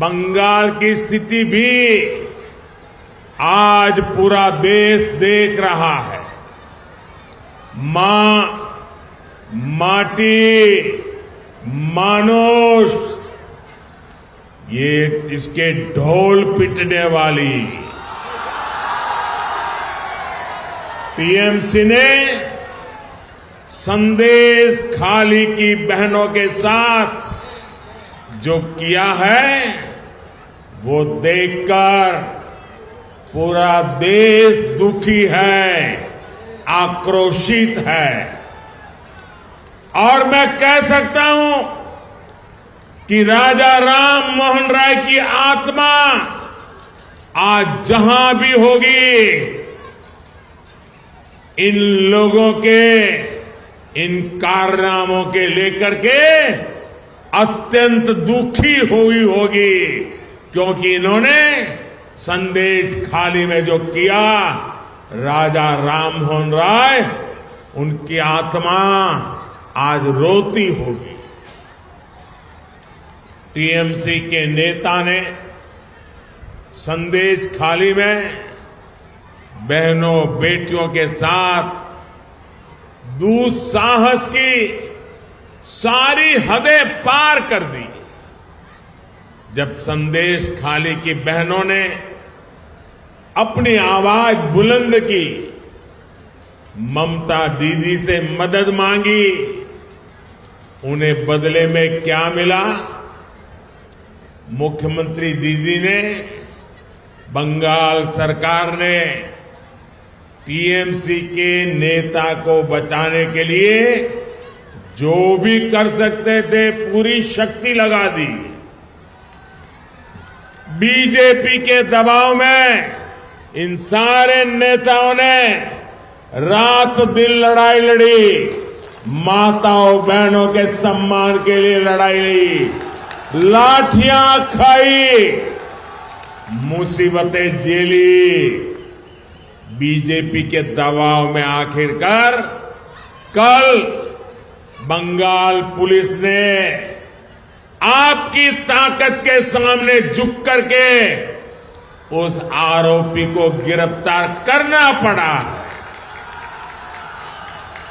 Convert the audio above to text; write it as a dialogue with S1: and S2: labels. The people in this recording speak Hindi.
S1: बंगाल की स्थिति भी आज पूरा देश देख रहा है। मां, माटी, मानुष, ये इसके ढोल पिटने वाली टीएमसी ने संदेश खाली की बहनों के साथ जो किया है वो देखकर पूरा देश दुखी है, आक्रोशित है। और मैं कह सकता हूं कि राजा राम मोहन राय की आत्मा आज जहां भी होगी, इन लोगों के इन कारनामों के लेकर के अत्यंत दुखी हुई होगी, क्योंकि इन्होंने संदेश खाली में जो किया, राजा राम मोहन राय, उनकी आत्मा आज रोती होगी। टीएमसी के नेता ने संदेश खाली में बहनों बेटियों के साथ दुस्साहस की सारी हदें पार कर दी। जब संदेश खाली की बहनों ने अपनी आवाज बुलंद की, ममता दीदी से मदद मांगी, उन्हें बदले में क्या मिला? मुख्यमंत्री दीदी ने, बंगाल सरकार ने टीएमसी के नेता को बचाने के लिए जो भी कर सकते थे पूरी शक्ति लगा दी। बीजेपी के दबाव में इन सारे नेताओं ने रात दिन लड़ाई लड़ी, माताओं बहनों के सम्मान के लिए लड़ाई लड़ी, लाठियां खाई, मुसीबतें झेली। बीजेपी के दबाव में आखिरकार कल बंगाल पुलिस ने आपकी ताकत के सामने झुक करके उस आरोपी को गिरफ्तार करना पड़ा।